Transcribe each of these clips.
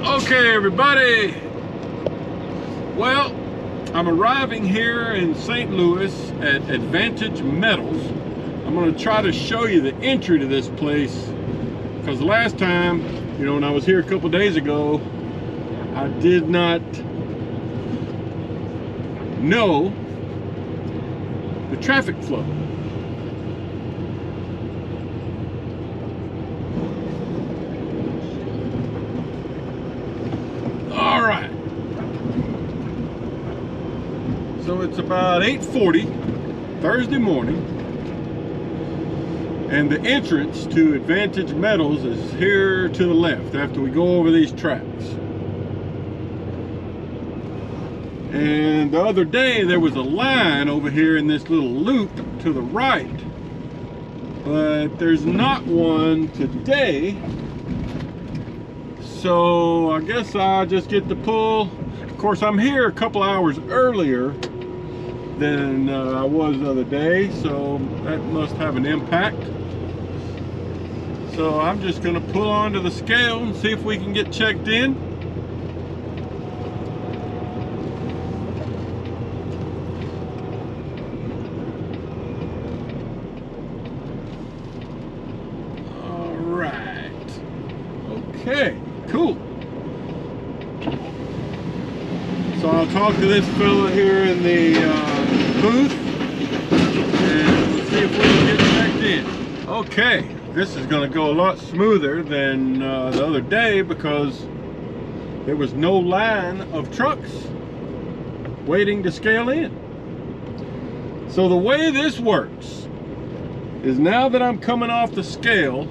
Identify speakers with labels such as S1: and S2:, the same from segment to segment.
S1: Okay, everybody. Well, I'm arriving here in St. Louis at Advantage Metals. I'm going to try to show you the entry to this place because last time, when I was here a couple days ago, I did not know the traffic flow. All right. So it's about 8:40 Thursday morning, and the entrance to Advantage Metals is here to the left after we go over these tracks. And the other day there was a line over here in this little loop to the right, but there's not one today. So I guess I'll just get the pull. Of course, I'm here a couple hours earlier than I was the other day, so that must have an impact. So I'm just going to pull onto the scale and see if we can get checked in. All right. Okay. Cool. So I'll talk to this fella here in the booth and we'll see if we can get checked in. Okay, this is going to go a lot smoother than the other day because there was no line of trucks waiting to scale in. So the way this works is now that I'm coming off the scale,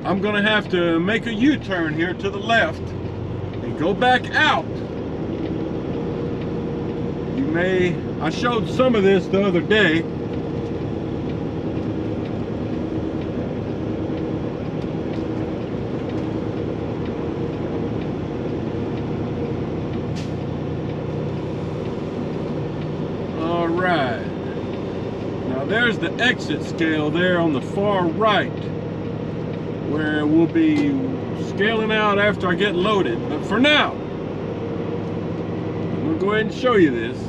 S1: I'm going to have to make a U-turn here to the left and go back out. I showed some of this the other day. All right. Now there's the exit scale there on the far right, where we'll be scaling out after I get loaded. But for now, I'm going to go ahead and show you this.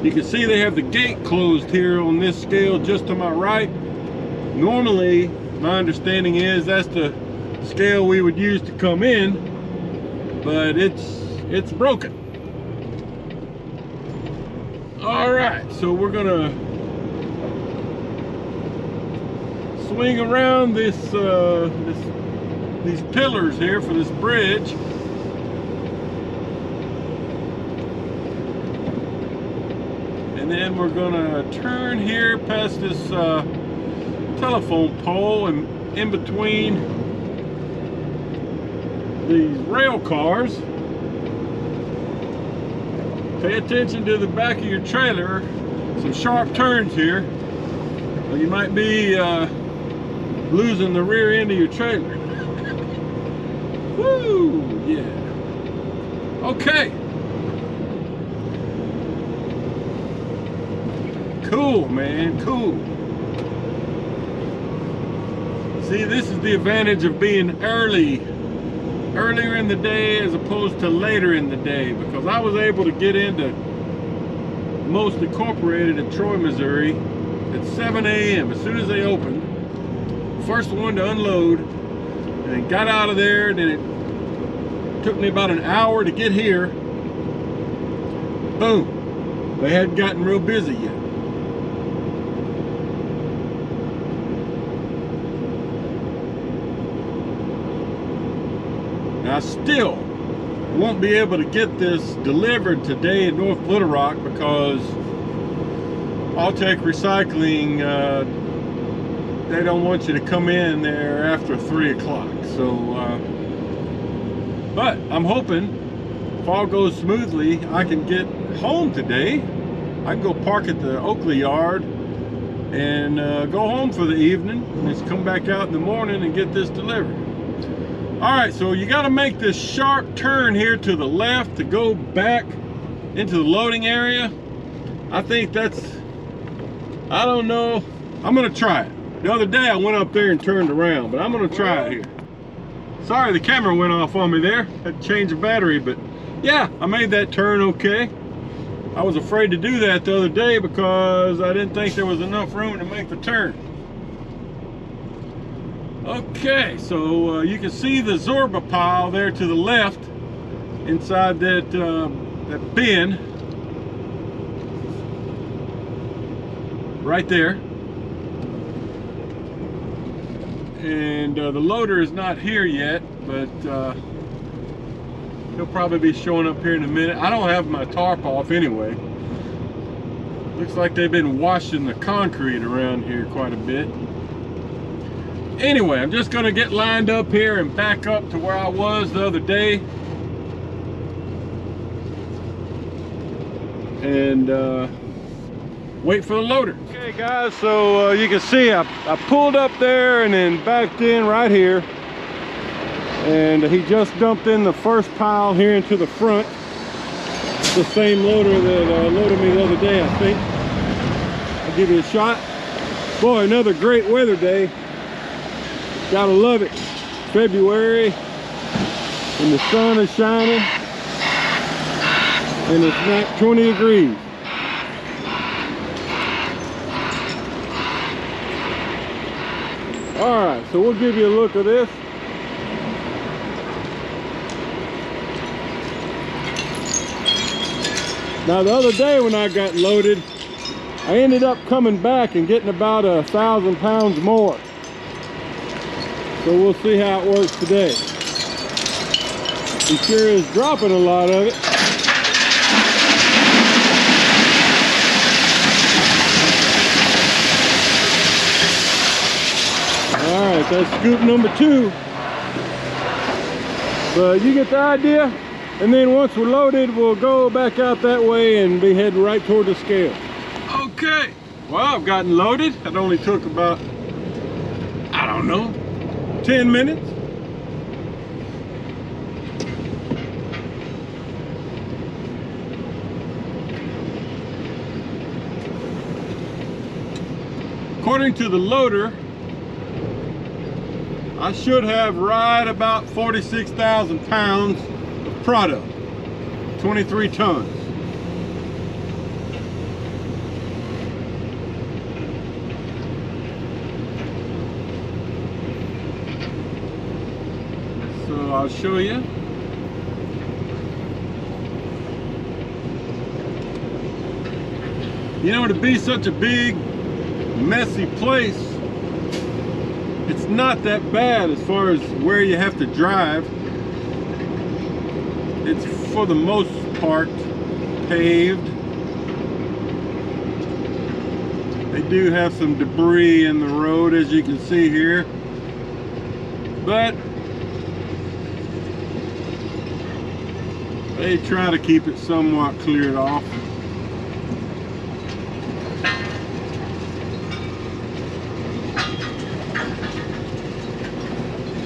S1: You can see they have the gate closed here on this scale just to my right. Normally, my understanding is that's the scale we would use to come in, but it's broken. All right, so we're gonna swing around these pillars here for this bridge. And then we're gonna turn here past this telephone pole and in between these rail cars. Pay attention to the back of your trailer. Some sharp turns here, or you might be losing the rear end of your trailer. Woo, yeah. Okay. Cool, man, cool. See, this is the advantage of being earlier in the day as opposed to later in the day, because I was able to get into Most Incorporated in Troy, Missouri at 7 a.m. as soon as they opened. First one to unload, and then got out of there. Then it took me about an hour to get here. Boom. They hadn't gotten real busy yet. I still won't be able to get this delivered today in North Little Rock because Alltech Recycling, they don't want you to come in there after 3 o'clock. So, but I'm hoping if all goes smoothly, I can get home today. I can go park at the Oakley yard and go home for the evening and just come back out in the morning and get this delivered. All right, so you got to make this sharp turn here to the left to go back into the loading area. I think that's, I don't know. I'm going to try it. The other day I went up there and turned around, but I'm going to try it here. Sorry, the camera went off on me there. Had to change the battery, but yeah, I made that turn okay. I was afraid to do that the other day because I didn't think there was enough room to make the turn. Okay, so you can see the Zorba pile there to the left inside that, that bin. Right there. And the loader is not here yet, but he'll probably be showing up here in a minute. I don't have my tarp off anyway. Looks like they've been washing the concrete around here quite a bit. Anyway, I'm just gonna get lined up here and back up to where I was the other day. And wait for the loader. Okay guys, so you can see I pulled up there and then backed in right here. And he just dumped in the first pile here into the front. It's the same loader that loaded me the other day, I think. I'll give you a shot. Boy, another great weather day. Gotta love it. February, and the sun is shining, and it's not 20 degrees. All right, so we'll give you a look at this. Now the other day when I got loaded, I ended up coming back and getting about 1,000 pounds more. So we'll see how it works today. He sure is dropping a lot of it. All right, that's scoop number 2. But you get the idea. And then once we're loaded, we'll go back out that way and be heading right toward the scale. Okay, well, I've gotten loaded. It only took about, I don't know, 10 minutes. According to the loader, I should have right about 46,000 pounds of product, 23 tons. So I'll show you. You know, to be such a big, messy place, it's not that bad as far as where you have to drive. It's for the most part paved. They do have some debris in the road, as you can see here, but they try to keep it somewhat cleared off.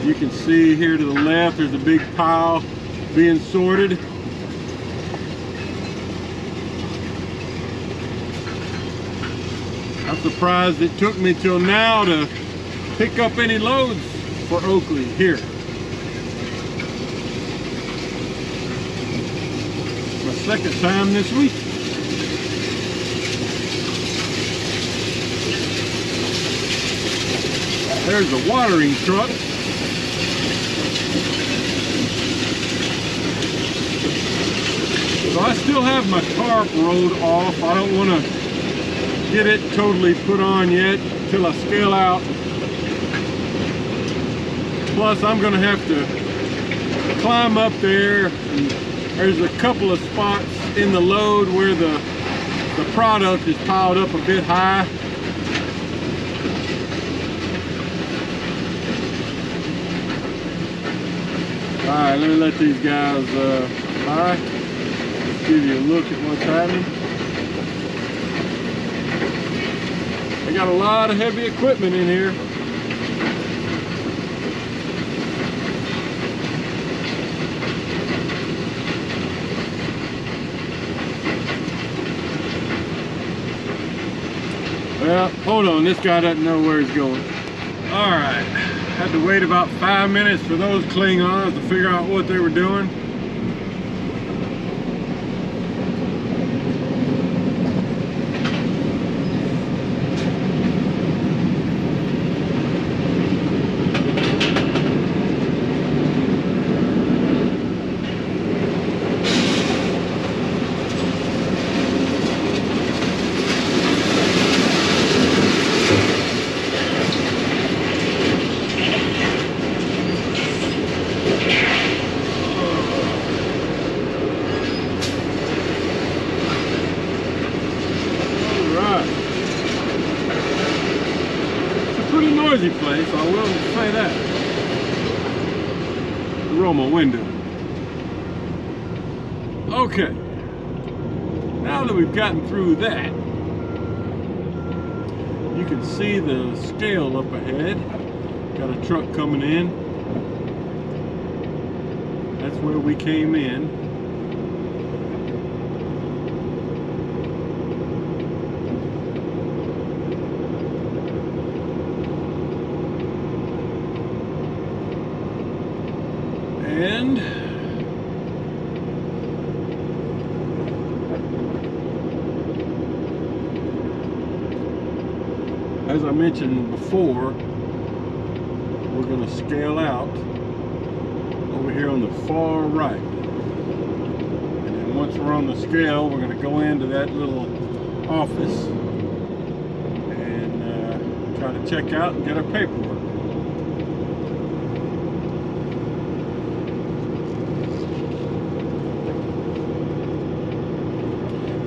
S1: You can see here to the left, there's a big pile being sorted. I'm surprised it took me till now to pick up any loads for Oakley here. My second time this week. There's a watering truck. So I still have my tarp rolled off. I don't want to get it totally put on yet till I scale out. Plus I'm going to have to climb up there. And there's a couple of spots in the load where the product is piled up a bit high. Alright, let me let these guys by. Give you a look at what's happening. They got a lot of heavy equipment in here. Well, hold on, this guy doesn't know where he's going. All right. Had to wait about 5 minutes for those Klingons to figure out what they were doing. Noisy place, I will say that. Roll my window. Okay. Now that we've gotten through that, you can see the scale up ahead. Got a truck coming in. That's where we came in. And as I mentioned before, we're going to scale out over here on the far right. And then once we're on the scale, we're going to go into that little office and try to check out and get our paperwork.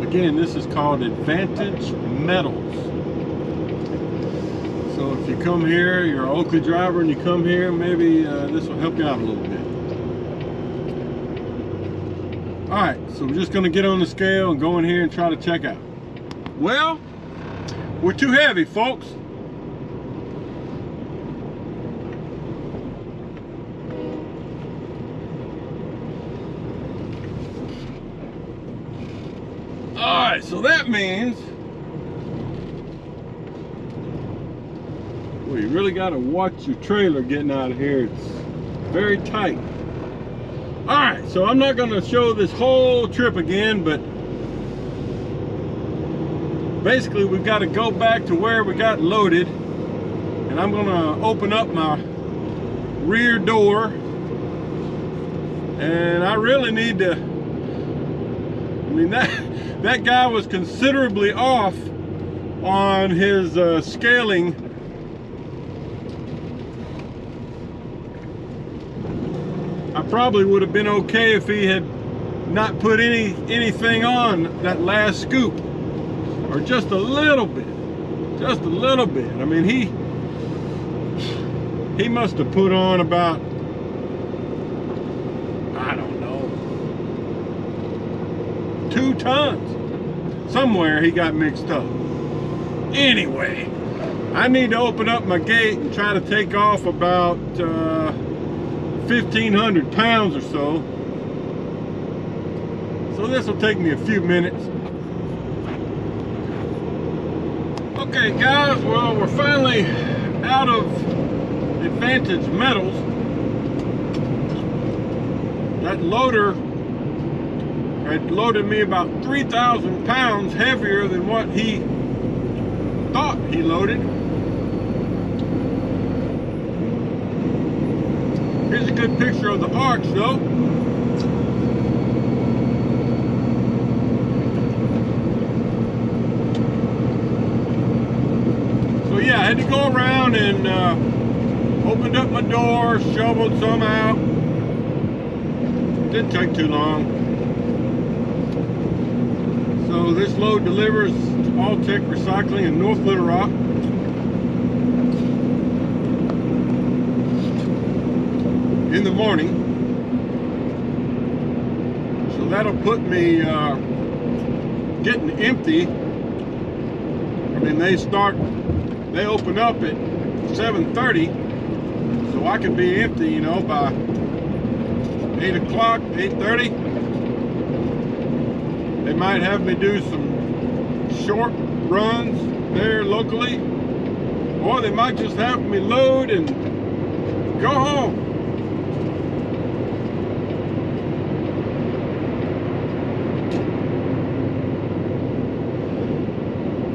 S1: Again, this is called Advantage Metals. So if you come here, you're an Oakley driver and you come here, maybe this will help you out a little bit. Alright, so we're just going to get on the scale and go in here and try to check out. Well, we're too heavy, folks. Alright, so that means well, you really got to watch your trailer getting out of here. It's very tight. Alright, so I'm not going to show this whole trip again, but basically we've got to go back to where we got loaded, and I'm going to open up my rear door, and I really need to, I mean, that guy was considerably off on his scaling. I probably would have been okay if he had not put anything on that last scoop, or just a little bit, just a little bit. I mean, he must have put on about, I don't know, 2 tons. Somewhere he got mixed up. Anyway, I need to open up my gate and try to take off about 1,500 pounds or so. So this will take me a few minutes. Okay guys, well, we're finally out of Advantage Metals. That loader had loaded me about 3,000 pounds heavier than what he thought he loaded. Here's a good picture of the arch though. So yeah, I had to go around and opened up my door, shoveled some out. Didn't take too long. So this load delivers to All-Tech Recycling in North Little Rock. In the morning. So that'll put me getting empty. I mean, they open up at 7:30, so I can be empty, you know, by 8 o'clock, 8:30. They might have me do some short runs there locally, or they might just have me load and Go home.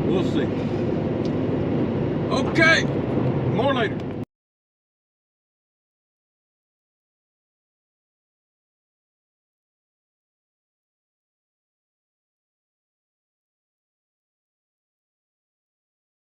S1: We'll see. Okay, more later.